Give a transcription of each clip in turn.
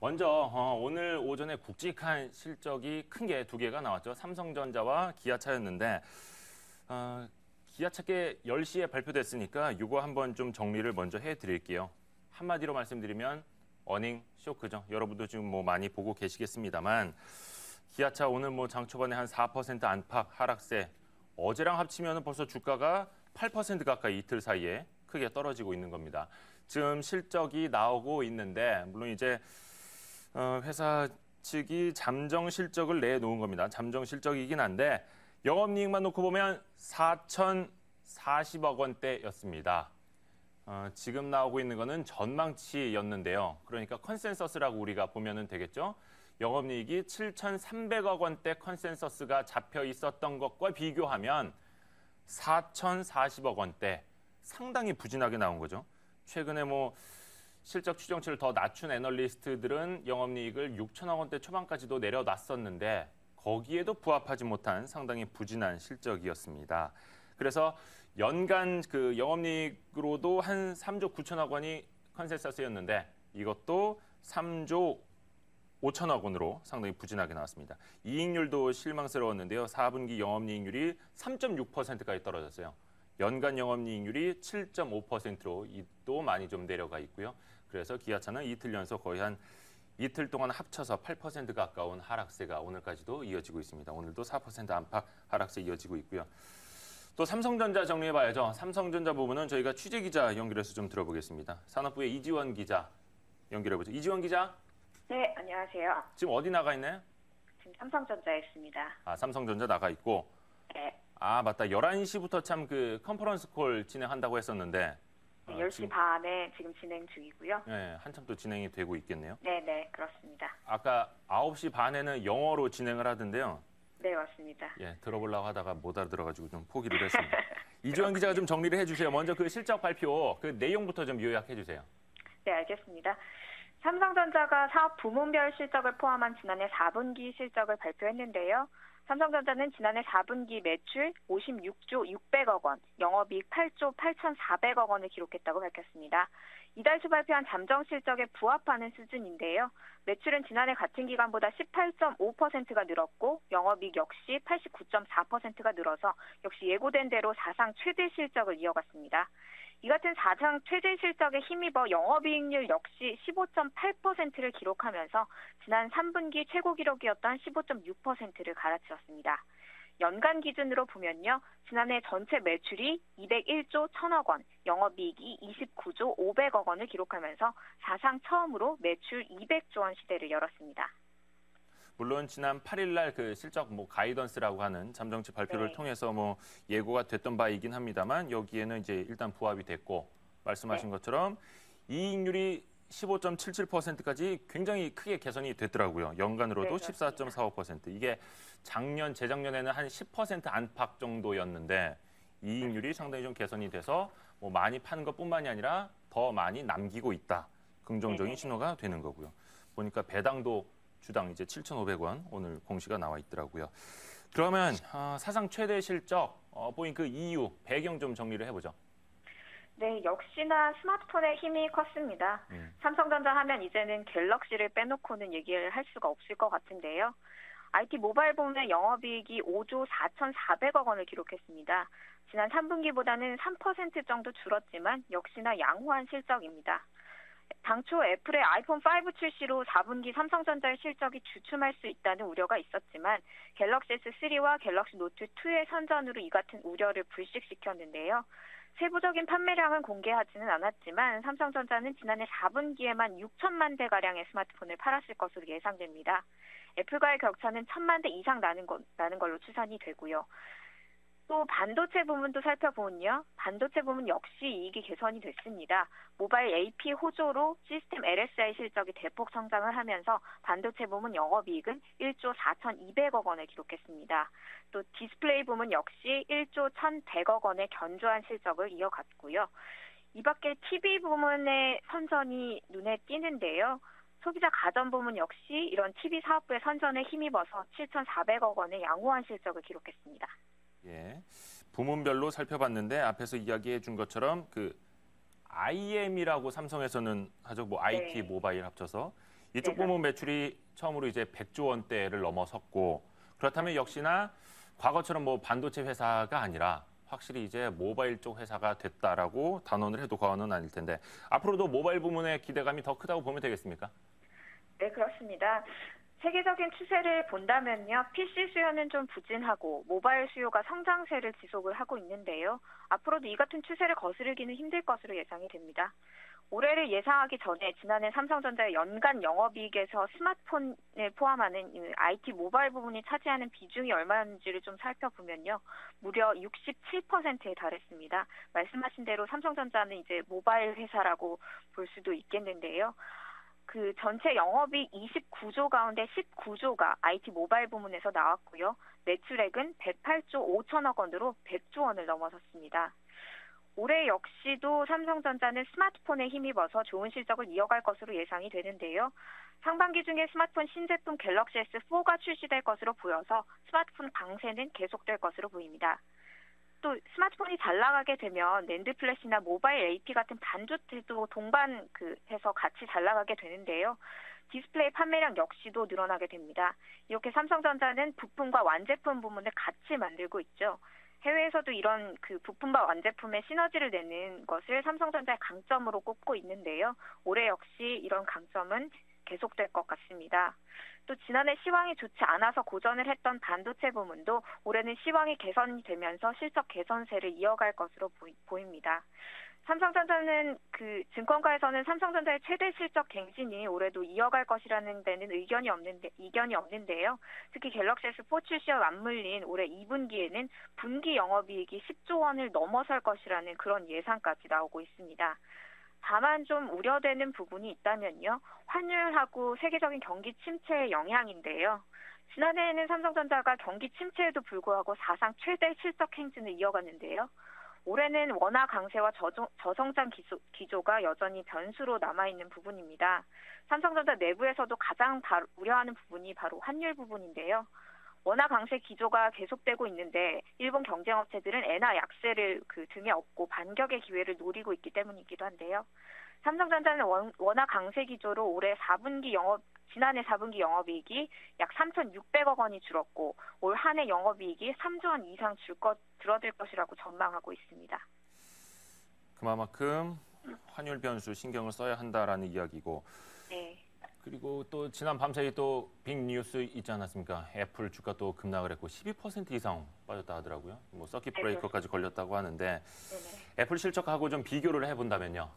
먼저 오늘 오전에 굵직한 실적이 큰 게 두 개가 나왔죠. 삼성전자와 기아차였는데 기아차께 10시에 발표됐으니까 이거 한번 좀 정리를 먼저 해드릴게요. 한마디로 말씀드리면 어닝 쇼크죠. 여러분도 지금 뭐 많이 보고 계시겠습니다만 기아차 오늘 뭐 장 초반에 한 4% 안팎 하락세. 어제랑 합치면 벌써 주가가 8% 가까이 이틀 사이에 크게 떨어지고 있는 겁니다. 지금 실적이 나오고 있는데 물론 이제 회사 측이 잠정 실적을 내놓은 겁니다. 잠정 실적이긴 한데 영업이익만 놓고 보면 4,040억 원대였습니다. 지금 나오고 있는 거는 전망치였는데요. 그러니까 컨센서스라고 우리가 보면 되겠죠. 영업이익이 7,300억 원대 컨센서스가 잡혀 있었던 것과 비교하면 4,040억 원대 상당히 부진하게 나온 거죠. 최근에 뭐 실적 추정치를 더 낮춘 애널리스트들은 영업이익을 6천억 원대 초반까지도 내려놨었는데 거기에도 부합하지 못한 상당히 부진한 실적이었습니다. 그래서 연간 그 영업이익으로도 한 3조 9천억 원이 컨센서스였는데 이것도 3조 5천억 원으로 상당히 부진하게 나왔습니다. 이익률도 실망스러웠는데요. 4분기 영업이익률이 3.6%까지 떨어졌어요. 연간 영업이익률이 7.5%로 또 많이 좀 내려가 있고요. 그래서 기아차는 이틀 연속 거의 한 이틀 동안 합쳐서 8% 가까운 하락세가 오늘까지도 이어지고 있습니다. 오늘도 4% 안팎 하락세 이어지고 있고요. 또 삼성전자 정리해봐야죠. 삼성전자 부분은 저희가 취재기자 연결해서 좀 들어보겠습니다. 산업부의 이지원 기자 연결해보죠. 이지원 기자. 네, 안녕하세요. 지금 어디 나가 있나요? 지금 삼성전자에 있습니다. 삼성전자 나가 있고. 네. 맞다. 11시부터 참 그 컨퍼런스 콜 진행한다고 했었는데. 10시 반에 지금 진행 중이고요. 네, 한참 또 진행이 되고 있겠네요. 네, 그렇습니다. 아까 9시 반에는 영어로 진행을 하던데요. 네, 맞습니다. 예, 들어보려고 하다가 못 알아들어가지고 좀 포기를 했습니다. 이주영 기자가 좀 정리를 해주세요. 먼저 그 실적 발표, 그 내용부터 좀 요약해 주세요. 네, 알겠습니다. 삼성전자가 사업 부문별 실적을 포함한 지난해 4분기 실적을 발표했는데요. 삼성전자는 지난해 4분기 매출 56조 600억 원, 영업이익 8조 8,400억 원을 기록했다고 밝혔습니다. 이달 초 발표한 잠정 실적에 부합하는 수준인데요. 매출은 지난해 같은 기간보다 18.5%가 늘었고 영업이익 역시 89.4%가 늘어서 역시 예고된 대로 사상 최대 실적을 이어갔습니다. 이 같은 사상 최대 실적에 힘입어 영업이익률 역시 15.8%를 기록하면서 지난 3분기 최고 기록이었던 15.6%를 갈아치웠습니다. 연간 기준으로 보면요. 지난해 전체 매출이 201조 1천억 원, 영업이익이 29조 500억 원을 기록하면서 사상 처음으로 매출 200조 원 시대를 열었습니다. 물론 지난 8일 날 그 실적 뭐 가이던스라고 하는 잠정치 발표를 통해서 뭐 예고가 됐던 바이긴 합니다만 여기에는 이제 일단 부합이 됐고 말씀하신 것처럼 이익률이 15.77%까지 굉장히 크게 개선이 됐더라고요. 연간으로도 14.45%. 이게 작년, 재작년에는 한 10% 안팎 정도였는데 이익률이 상당히 좀 개선이 돼서 뭐 많이 파는 것뿐만이 아니라 더 많이 남기고 있다. 긍정적인 신호가 되는 거고요. 보니까 배당도 주당 이제 7,500원 오늘 공시가 나와 있더라고요. 그러면 사상 최대 실적 보인 그 이유, 배경 좀 정리를 해보죠. 네, 역시나 스마트폰의 힘이 컸습니다. 삼성전자 하면 이제는 갤럭시를 빼놓고는 얘기를 할 수가 없을 것 같은데요. IT 모바일 부문의 영업이익이 5조 4,400억 원을 기록했습니다. 지난 3분기보다는 3% 정도 줄었지만 역시나 양호한 실적입니다. 당초 애플의 아이폰 5 출시로 4분기 삼성전자의 실적이 주춤할 수 있다는 우려가 있었지만 갤럭시 S3와 갤럭시 노트 2의 선전으로 이 같은 우려를 불식시켰는데요. 세부적인 판매량은 공개하지는 않았지만 삼성전자는 지난해 4분기에만 6천만 대가량의 스마트폰을 팔았을 것으로 예상됩니다. 애플과의 격차는 1,000만 대 이상 나는 걸로 추산이 되고요. 또 반도체 부문도 살펴보면요. 반도체 부문 역시 이익이 개선이 됐습니다. 모바일 AP 호조로 시스템 LSI 실적이 대폭 성장을 하면서 반도체 부문 영업이익은 1조 4,200억 원을 기록했습니다. 또 디스플레이 부문 역시 1조 1,100억 원의 견조한 실적을 이어갔고요. 이 밖에 TV 부문의 선전이 눈에 띄는데요. 소비자 가전 부문 역시 이런 TV 사업부의 선전에 힘입어서 7,400억 원의 양호한 실적을 기록했습니다. 예, 부문별로 살펴봤는데 앞에서 이야기해 준 것처럼 그 IM이라고 삼성에서는 하죠. 뭐 IT, 모바일 합쳐서 이쪽 부문 매출이 처음으로 이제 100조 원대를 넘어섰고 그렇다면 역시나 과거처럼 뭐 반도체 회사가 아니라 확실히 이제 모바일 쪽 회사가 됐다라고 단언을 해도 과언은 아닐 텐데 앞으로도 모바일 부문의 기대감이 더 크다고 보면 되겠습니까? 네, 그렇습니다. 세계적인 추세를 본다면요. PC 수요는 좀 부진하고 모바일 수요가 성장세를 지속을 하고 있는데요. 앞으로도 이 같은 추세를 거스르기는 힘들 것으로 예상이 됩니다. 올해를 예상하기 전에 지난해 삼성전자의 연간 영업이익에서 스마트폰을 포함하는 IT 모바일 부분이 차지하는 비중이 얼마였는지를 좀 살펴보면요. 무려 67%에 달했습니다. 말씀하신 대로 삼성전자는 이제 모바일 회사라고 볼 수도 있겠는데요. 그 전체 영업이익 29조 가운데 19조가 IT 모바일 부문에서 나왔고요. 매출액은 108조 5천억 원으로 100조 원을 넘어섰습니다. 올해 역시도 삼성전자는 스마트폰에 힘입어서 좋은 실적을 이어갈 것으로 예상이 되는데요. 상반기 중에 스마트폰 신제품 갤럭시 S4가 출시될 것으로 보여서 스마트폰 강세는 계속될 것으로 보입니다. 또 스마트폰이 잘 나가게 되면 낸드 플래시나 모바일 AP 같은 반도체도 동반해서 같이 잘 나가게 되는데요. 디스플레이 판매량 역시도 늘어나게 됩니다. 이렇게 삼성전자는 부품과 완제품 부문을 같이 만들고 있죠. 해외에서도 이런 그 부품과 완제품의 시너지를 내는 것을 삼성전자의 강점으로 꼽고 있는데요. 올해 역시 이런 강점은 계속될 것 같습니다. 또 지난해 시황이 좋지 않아서 고전을 했던 반도체 부문도 올해는 시황이 개선이 되면서 실적 개선세를 이어갈 것으로 보입니다. 삼성전자는 그 증권가에서는 삼성전자의 최대 실적 갱신이 올해도 이어갈 것이라는 데는 이견이 없는데요. 특히 갤럭시 S4 출시와 맞물린 올해 2분기에는 분기 영업이익이 10조 원을 넘어설 것이라는 그런 예상까지 나오고 있습니다. 다만 좀 우려되는 부분이 있다면요. 환율하고 세계적인 경기 침체의 영향인데요. 지난해에는 삼성전자가 경기 침체에도 불구하고 사상 최대 실적 행진을 이어갔는데요. 올해는 원화 강세와 저성장 기조가 여전히 변수로 남아있는 부분입니다. 삼성전자 내부에서도 가장 우려하는 부분이 바로 환율 부분인데요. 원화 강세 기조가 계속되고 있는데 일본 경쟁업체들은 엔화 약세를 등에 업고 반격의 기회를 노리고 있기 때문이기도 한데요. 삼성전자는 원화 강세 기조로 지난해 4분기 영업이익이 약 3,600억 원이 줄었고 올 한 해 영업이익이 3조 원 이상 줄어들 것이라고 전망하고 있습니다. 그만큼 환율 변수 신경을 써야 한다라는 이야기고. 네. 그리고 또 지난 밤사이 또 빅 뉴스 있지 않았습니까? 애플 주가 또 급락을 했고 12% 이상 빠졌다 하더라고요. 뭐 서킷 브레이커까지 걸렸다고 하는데 네네. 애플 실적하고 좀 비교를 해본다면요.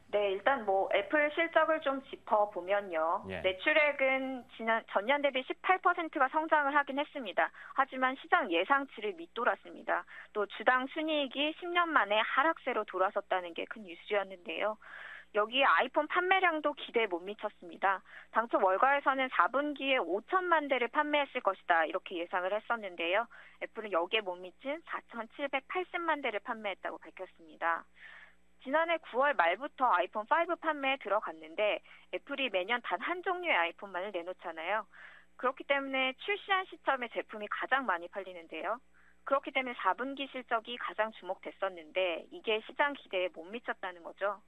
네, 일단 뭐 애플 실적을 좀 짚어보면요. 예. 매출액은 전년 대비 18%가 성장을 하긴 했습니다. 하지만 시장 예상치를 밑돌았습니다. 또 주당 순이익이 10년 만에 하락세로 돌아섰다는 게 큰 뉴스였는데요. 여기에 아이폰 판매량도 기대에 못 미쳤습니다. 당초 월가에서는 4분기에 5천만 대를 판매했을 것이다 이렇게 예상을 했었는데요. 애플은 여기에 못 미친 4,780만 대를 판매했다고 밝혔습니다. 지난해 9월 말부터 아이폰 5 판매에 들어갔는데 애플이 매년 단 한 종류의 아이폰만을 내놓잖아요. 그렇기 때문에 출시한 시점에 제품이 가장 많이 팔리는데요. 그렇기 때문에 4분기 실적이 가장 주목됐었는데 이게 시장 기대에 못 미쳤다는 거죠.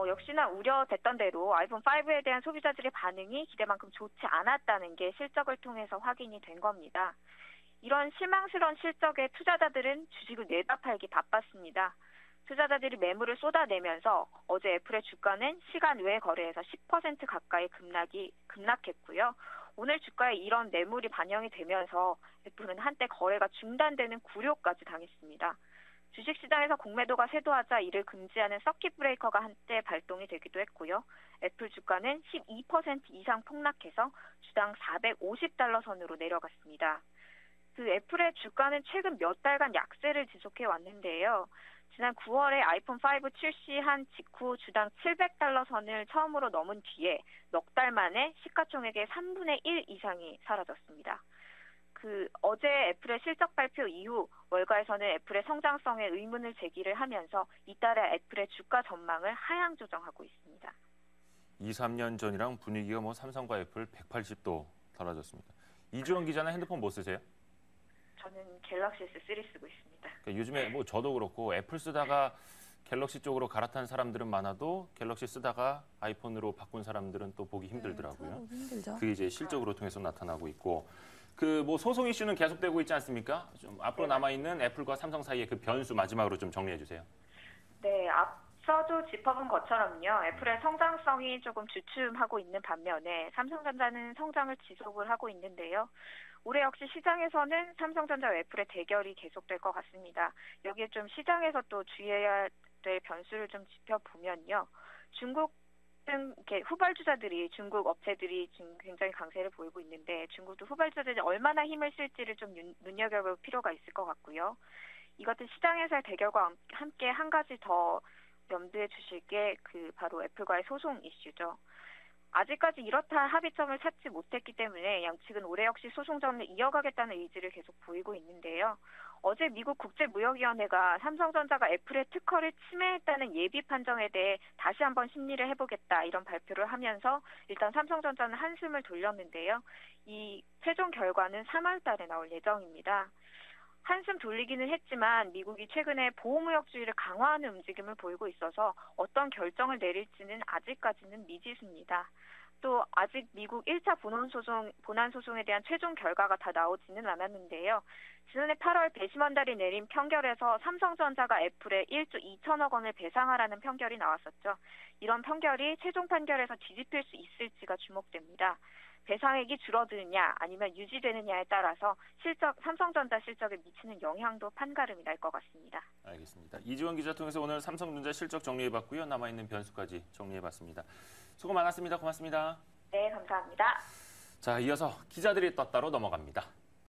역시나 우려됐던 대로 아이폰 5에 대한 소비자들의 반응이 기대만큼 좋지 않았다는 게 실적을 통해서 확인이 된 겁니다. 이런 실망스러운 실적에 투자자들은 주식을 내다 팔기 바빴습니다. 투자자들이 매물을 쏟아내면서 어제 애플의 주가는 시간 외 거래에서 10% 가까이 급락했고요. 오늘 주가에 이런 매물이 반영이 되면서 애플은 한때 거래가 중단되는 굴욕까지 당했습니다. 주식시장에서 공매도가 쇄도하자 이를 금지하는 서킷 브레이커가 한때 발동이 되기도 했고요. 애플 주가는 12% 이상 폭락해서 주당 450달러 선으로 내려갔습니다. 그 애플의 주가는 최근 몇 달간 약세를 지속해 왔는데요. 지난 9월에 아이폰 5 출시한 직후 주당 700달러 선을 처음으로 넘은 뒤에 넉 달 만에 시가총액의 3분의 1 이상이 사라졌습니다. 어제 애플의 실적 발표 이후 월가에서는 애플의 성장성에 의문을 제기를 하면서 잇따라 애플의 주가 전망을 하향 조정하고 있습니다. 2, 3년 전이랑 분위기가 뭐 삼성과 애플 180도 달라졌습니다. 이주원 기자는 핸드폰 뭐 쓰세요? 저는 갤럭시 S3 쓰고 있습니다. 그러니까 요즘에 뭐 저도 그렇고 애플 쓰다가 갤럭시 쪽으로 갈아탄 사람들은 많아도 갤럭시 쓰다가 아이폰으로 바꾼 사람들은 또 보기 힘들더라고요. 힘들죠. 그게 이제 실적으로 통해서 나타나고 있고 그 뭐 소송 이슈는 계속되고 있지 않습니까? 좀 앞으로 남아 있는 애플과 삼성 사이의 그 변수 마지막으로 좀 정리해 주세요. 네, 앞서도 짚어본 것처럼요. 애플의 성장성이 조금 주춤하고 있는 반면에 삼성전자는 성장을 지속을 하고 있는데요. 올해 역시 시장에서는 삼성전자와 애플의 대결이 계속될 것 같습니다. 여기에 좀 시장에서 또 주의해야 될 변수를 좀 짚어보면요. 중국 등 이렇게 후발주자들이 중국 업체들이 지금 굉장히 강세를 보이고 있는데 중국도 후발주자들이 얼마나 힘을 쓸지를 좀 눈여겨볼 필요가 있을 것 같고요. 이것들 시장에서의 대결과 함께 한 가지 더 염두에 주실 게 바로 애플과의 소송 이슈죠. 아직까지 이렇다 합의점을 찾지 못했기 때문에 양측은 올해 역시 소송전을 이어가겠다는 의지를 계속 보이고 있는데요. 어제 미국 국제무역위원회가 삼성전자가 애플의 특허를 침해했다는 예비 판정에 대해 다시 한번 심리를 해보겠다 이런 발표를 하면서 일단 삼성전자는 한숨을 돌렸는데요. 이 최종 결과는 3월 달에 나올 예정입니다. 한숨 돌리기는 했지만 미국이 최근에 보호무역주의를 강화하는 움직임을 보이고 있어서 어떤 결정을 내릴지는 아직까지는 미지수입니다. 또 아직 미국 1차 본안 소송에 대한 최종 결과가 다 나오지는 않았는데요. 지난해 8월 배심원달이 내린 판결에서 삼성전자가 애플에 1조 2천억 원을 배상하라는 판결이 나왔었죠. 이런 판결이 최종 판결에서 뒤집힐 수 있을지가 주목됩니다. 배상액이 줄어드느냐 아니면 유지되느냐에 따라서 삼성전자 실적에 미치는 영향도 판가름이 날 것 같습니다. 알겠습니다. 이지원 기자 통해서 오늘 삼성전자 실적 정리해봤고요. 남아있는 변수까지 정리해봤습니다. 수고 많았습니다. 고맙습니다. 네, 감사합니다. 자, 이어서 기자들이 떴다로 넘어갑니다.